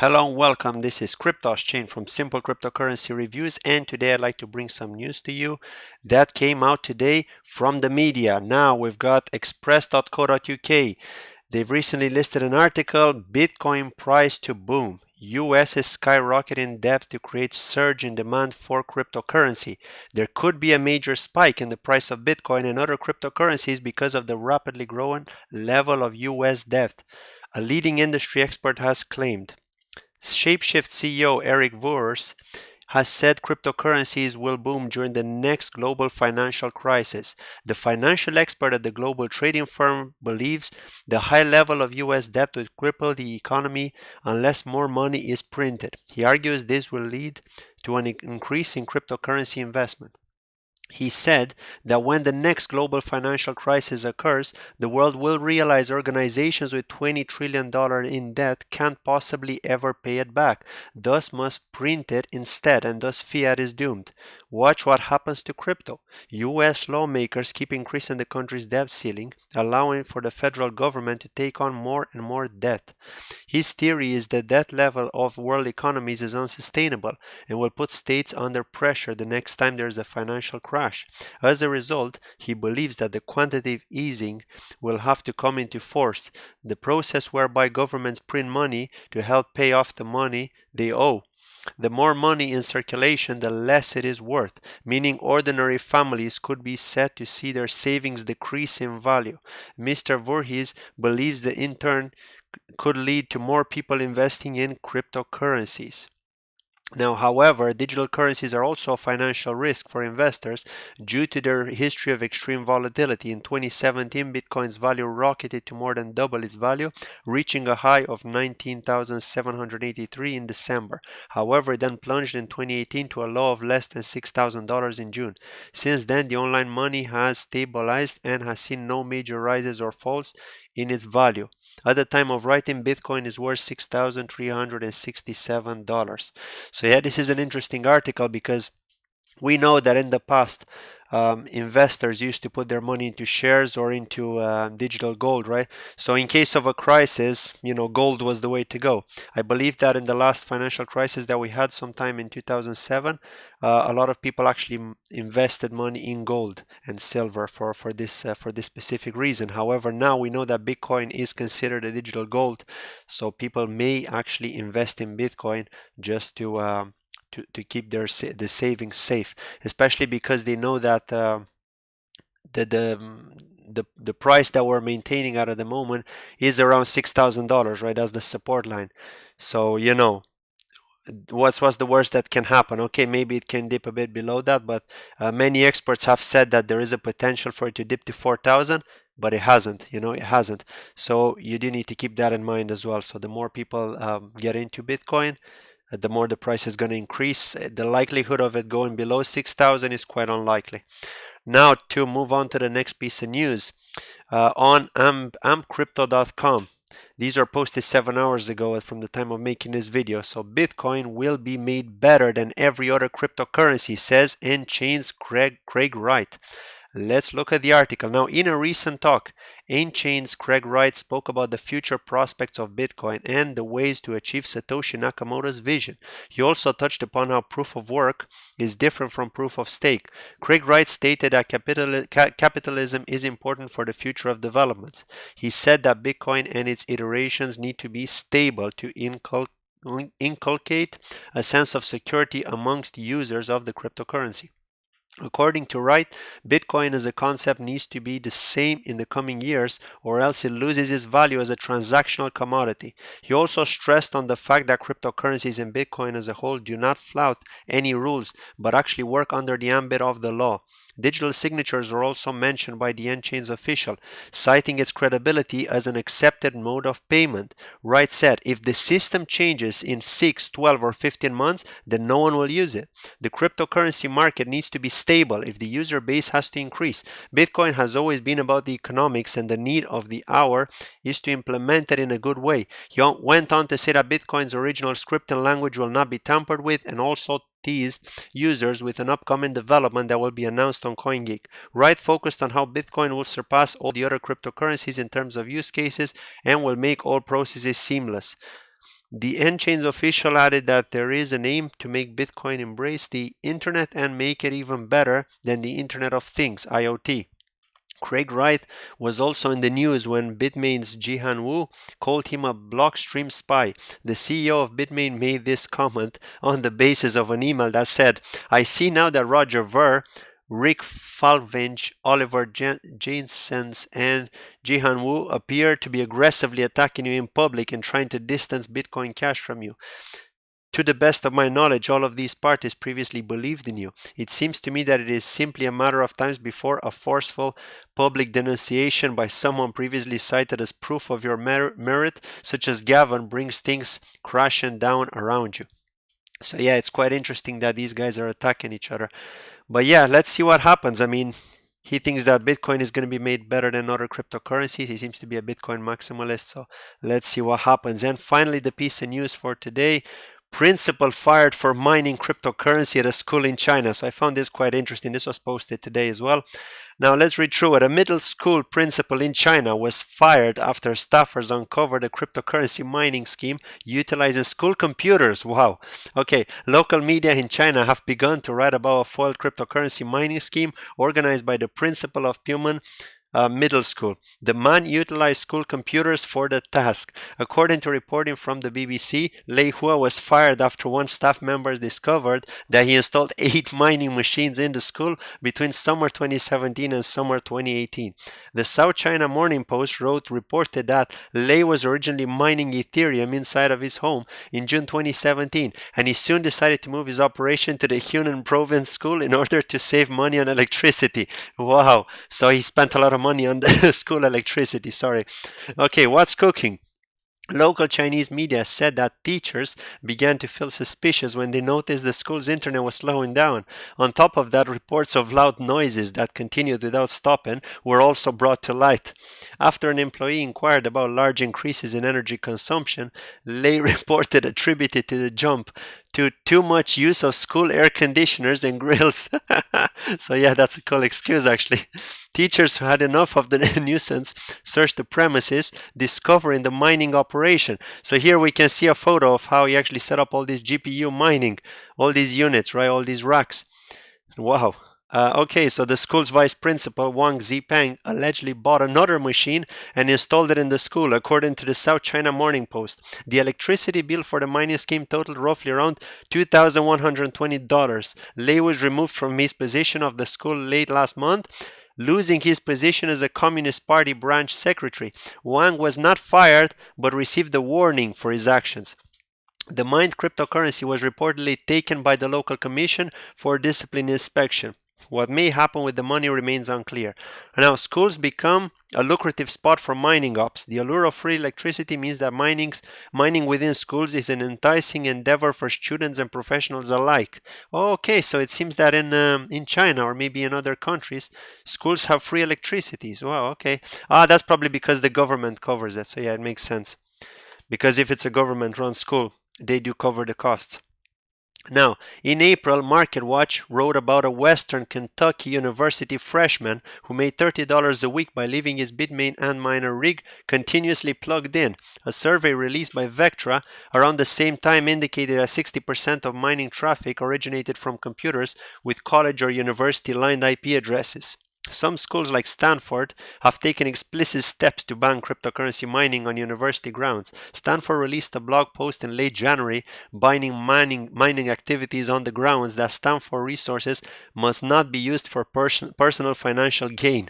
Hello and welcome. This is Chain from Simple Cryptocurrency Reviews, and today I'd like to bring some news to you that came out today from the media. Now we've got express.co.uk. They've recently listed an article, Bitcoin price to boom. US is skyrocketing debt to create surge in demand for cryptocurrency. There could be a major spike in the price of Bitcoin and other cryptocurrencies because of the rapidly growing level of US debt, a leading industry expert has claimed. Shapeshift CEO Eric Voers has said cryptocurrencies will boom during the next global financial crisis. The financial expert at the global trading firm believes the high level of US debt will cripple the economy unless more money is printed. He argues this will lead to an increase in cryptocurrency investment. He said that when the next global financial crisis occurs, the world will realize organizations with $20 trillion in debt can't possibly ever pay it back, thus must print it instead, and thus fiat is doomed. Watch what happens to crypto. US lawmakers keep increasing the country's debt ceiling, allowing for the federal government to take on more and more debt. His theory is the debt level of world economies is unsustainable and will put states under pressure the next time there is a financial crash. As a result, he believes that the quantitative easing will have to come into force, the process whereby governments print money to help pay off the money they owe. The more money in circulation, the less it is worth, meaning ordinary families could be said to see their savings decrease in value. Mr. Voorhees believes that in turn could lead to more people investing in cryptocurrencies. Now, however, digital currencies are also a financial risk for investors due to their history of extreme volatility. In 2017, Bitcoin's value rocketed to more than double its value, reaching a high of $19,783 in December. However, it then plunged in 2018 to a low of less than $6,000 in June. Since then, the online money has stabilized and has seen no major rises or falls in its value. At the time of writing, Bitcoin is worth $6,367. So yeah, this is an interesting article because we know that in the past, investors used to put their money into shares or into digital gold, right? So in case of a crisis, gold was the way to go. I believe that in the last financial crisis that we had sometime in 2007, a lot of people actually invested money in gold and silver for this specific reason. However, now we know that Bitcoin is considered a digital gold, so people may actually invest in Bitcoin just to keep the savings safe, especially because they know that the price that we're maintaining at the moment is around $6,000, right? That's the support line. So what's the worst that can happen? Okay, maybe it can dip a bit below that, but many experts have said that there is a potential for it to dip to 4,000. But it hasn't, it hasn't. So you do need to keep that in mind as well. So the more people get into Bitcoin, the more the price is going to increase. The likelihood of it going below 6,000 is quite unlikely. Now to move on to the next piece of news, on amcrypto.com. These are posted 7 hours ago from the time of making this video. So Bitcoin will be made better than every other cryptocurrency, says N-Chain's Craig Wright. Let's look at the article. Now, in a recent talk, N-Chain's Craig Wright spoke about the future prospects of Bitcoin and the ways to achieve Satoshi Nakamoto's vision. He also touched upon how proof of work is different from proof of stake. Craig Wright stated that capitalism is important for the future of developments. He said that Bitcoin and its iterations need to be stable to inculcate a sense of security amongst users of the cryptocurrency. According to Wright, Bitcoin as a concept needs to be the same in the coming years or else it loses its value as a transactional commodity. He also stressed on the fact that cryptocurrencies and Bitcoin as a whole do not flout any rules but actually work under the ambit of the law. Digital signatures are also mentioned by the N-Chain's official, citing its credibility as an accepted mode of payment. Wright said, if the system changes in 6, 12 or 15 months, then no one will use it. The cryptocurrency market needs to be stable if the user base has to increase. Bitcoin has always been about the economics and the need of the hour is to implement it in a good way. He went on to say that Bitcoin's original script and language will not be tampered with and also teased users with an upcoming development that will be announced on CoinGeek. Wright focused on how Bitcoin will surpass all the other cryptocurrencies in terms of use cases and will make all processes seamless. The N-Chain's official added that there is an aim to make Bitcoin embrace the internet and make it even better than the Internet of Things, IoT. Craig Wright was also in the news when Bitmain's Jihan Wu called him a blockstream spy. The CEO of Bitmain made this comment on the basis of an email that said, I see now that Roger Ver, Rick Falvenge, Oliver Janssens, and Jihan Wu appear to be aggressively attacking you in public and trying to distance Bitcoin Cash from you. To the best of my knowledge, all of these parties previously believed in you. It seems to me that it is simply a matter of time before a forceful public denunciation by someone previously cited as proof of your merit, such as Gavin, brings things crashing down around you. So yeah, it's quite interesting that these guys are attacking each other. But yeah, let's see what happens. I mean, he thinks that Bitcoin is going to be made better than other cryptocurrencies. He seems to be a Bitcoin maximalist. So let's see what happens. And finally, the piece of news for today. Principal fired for mining cryptocurrency at a school in China. So I found this quite interesting. This was posted today as well. Now let's read through it. A middle school principal in China was fired after staffers uncovered a cryptocurrency mining scheme utilizing school computers. Wow. Okay, local media in China have begun to write about a foiled cryptocurrency mining scheme organized by the principal of Puman Middle School. The man utilized school computers for the task. According to reporting from the BBC, Lei Hua was fired after one staff member discovered that he installed 8 mining machines in the school between summer 2017 and summer 2018. The South China Morning Post reported that Lei was originally mining Ethereum inside of his home in June 2017, and he soon decided to move his operation to the Hunan province school in order to save money on electricity. Wow. So he spent a lot of money on the school electricity. Sorry. Okay, what's cooking? Local Chinese media said that teachers began to feel suspicious when they noticed the school's internet was slowing down. On top of that, reports of loud noises that continued without stopping were also brought to light. After an employee inquired about large increases in energy consumption, Lei reported attributed to the jump to too much use of school air conditioners and grills. So yeah, that's a cool excuse actually. Teachers who had enough of the nuisance searched the premises, discovering the mining operation. So here we can see a photo of how he actually set up all this GPU mining, all these units, right, all these racks. Wow. Okay, so the school's vice principal, Wang Zipeng, allegedly bought another machine and installed it in the school, according to the South China Morning Post. The electricity bill for the mining scheme totaled roughly around $2,120. Lei was removed from his position of the school late last month, losing his position as a Communist Party branch secretary. Wang was not fired, but received a warning for his actions. The mined cryptocurrency was reportedly taken by the local commission for discipline inspection. What may happen with the money remains unclear. Now, schools become a lucrative spot for mining ops. The allure of free electricity means that mining within schools is an enticing endeavor for students and professionals alike. Okay, so it seems that in China or maybe in other countries, schools have free electricity. Wow, okay. That's probably because the government covers it. So yeah, it makes sense. Because if it's a government-run school, they do cover the costs. Now, in April, MarketWatch wrote about a Western Kentucky University freshman who made $30 a week by leaving his Bitmain Antminer rig continuously plugged in. A survey released by Vectra around the same time indicated that 60% of mining traffic originated from computers with college or university-lined IP addresses. Some schools like Stanford have taken explicit steps to ban cryptocurrency mining on university grounds. Stanford released a blog post in late January banning mining activities on the grounds that Stanford resources must not be used for personal financial gain.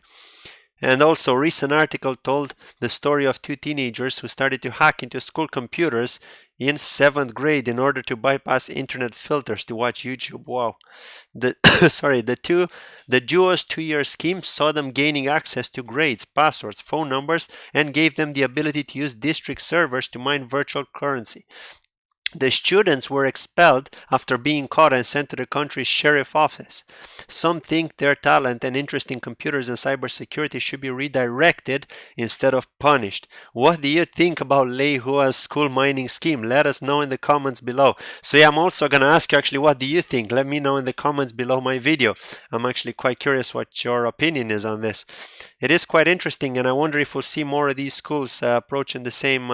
And also, a recent article told the story of 2 teenagers who started to hack into school computers in 7th grade in order to bypass internet filters to watch YouTube. Wow. The duo's 2-year scheme saw them gaining access to grades, passwords, phone numbers, and gave them the ability to use district servers to mine virtual currency. The students were expelled after being caught and sent to the country's sheriff office. Some think their talent and interest in computers and cybersecurity should be redirected instead of punished. What do you think about Lei Hua's school mining scheme? Let us know in the comments below. So yeah, I'm also going to ask you actually, what do you think? Let me know in the comments below my video. I'm actually quite curious what your opinion is on this. It is quite interesting, and I wonder if we'll see more of these schools approaching the same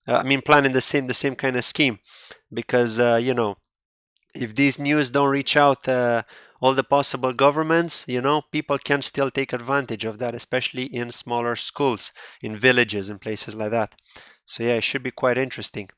I mean, planning the same kind of scheme, because if these news don't reach out all the possible governments, people can still take advantage of that, especially in smaller schools, in villages, and places like that. So yeah, it should be quite interesting.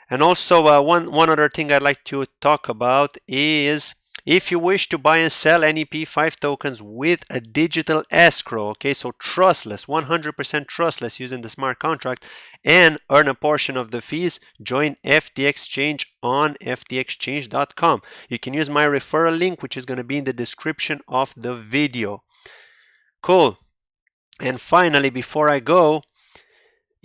And also, one other thing I'd like to talk about is if you wish to buy and sell NEP5 tokens with a digital escrow, okay, so trustless, 100% trustless using the smart contract, and earn a portion of the fees, join FT Exchange on ftexchange.com. You can use my referral link, which is going to be in the description of the video. Cool. And finally, before I go,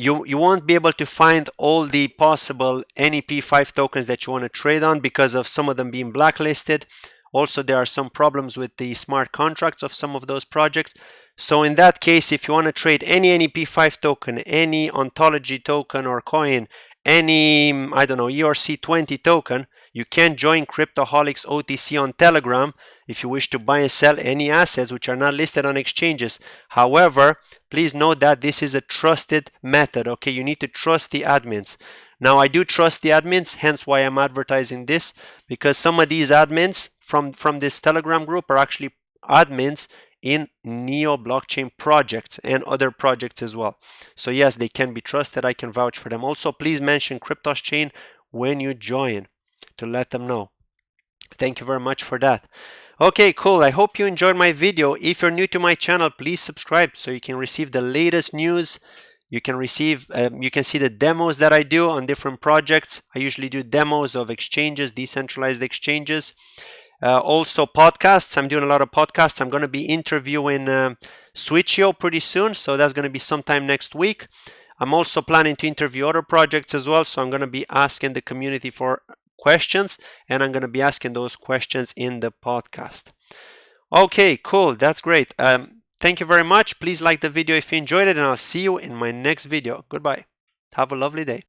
you won't be able to find all the possible NEP5 tokens that you want to trade on because of some of them being blacklisted. Also, there are some problems with the smart contracts of some of those projects. So in that case, if you want to trade any NEP5 token, any ontology token or coin, any, I don't know, ERC20 token, you can join Cryptoholics OTC on Telegram if you wish to buy and sell any assets which are not listed on exchanges. However, please note that this is a trusted method, okay? You need to trust the admins. Now, I do trust the admins, hence why I'm advertising this, because some of these admins from this Telegram group are actually admins in Neo blockchain projects and other projects as well. So yes, they can be trusted. I can vouch for them. Also, please mention Cryptos Chain when you join to let them know. Thank you very much for that. Okay, cool. I hope you enjoyed my video. If you're new to my channel, please subscribe so you can receive the latest news. You can see the demos that I do on different projects. I usually do demos of exchanges, decentralized exchanges. Also podcasts. I'm doing a lot of podcasts. I'm going to be interviewing Switchio pretty soon, so that's going to be sometime next week. I'm also planning to interview other projects as well, so I'm going to be asking the community for questions, and I'm going to be asking those questions in the podcast. Okay, cool. That's great. Thank you very much. Please like the video if you enjoyed it, and I'll see you in my next video. Goodbye. Have a lovely day.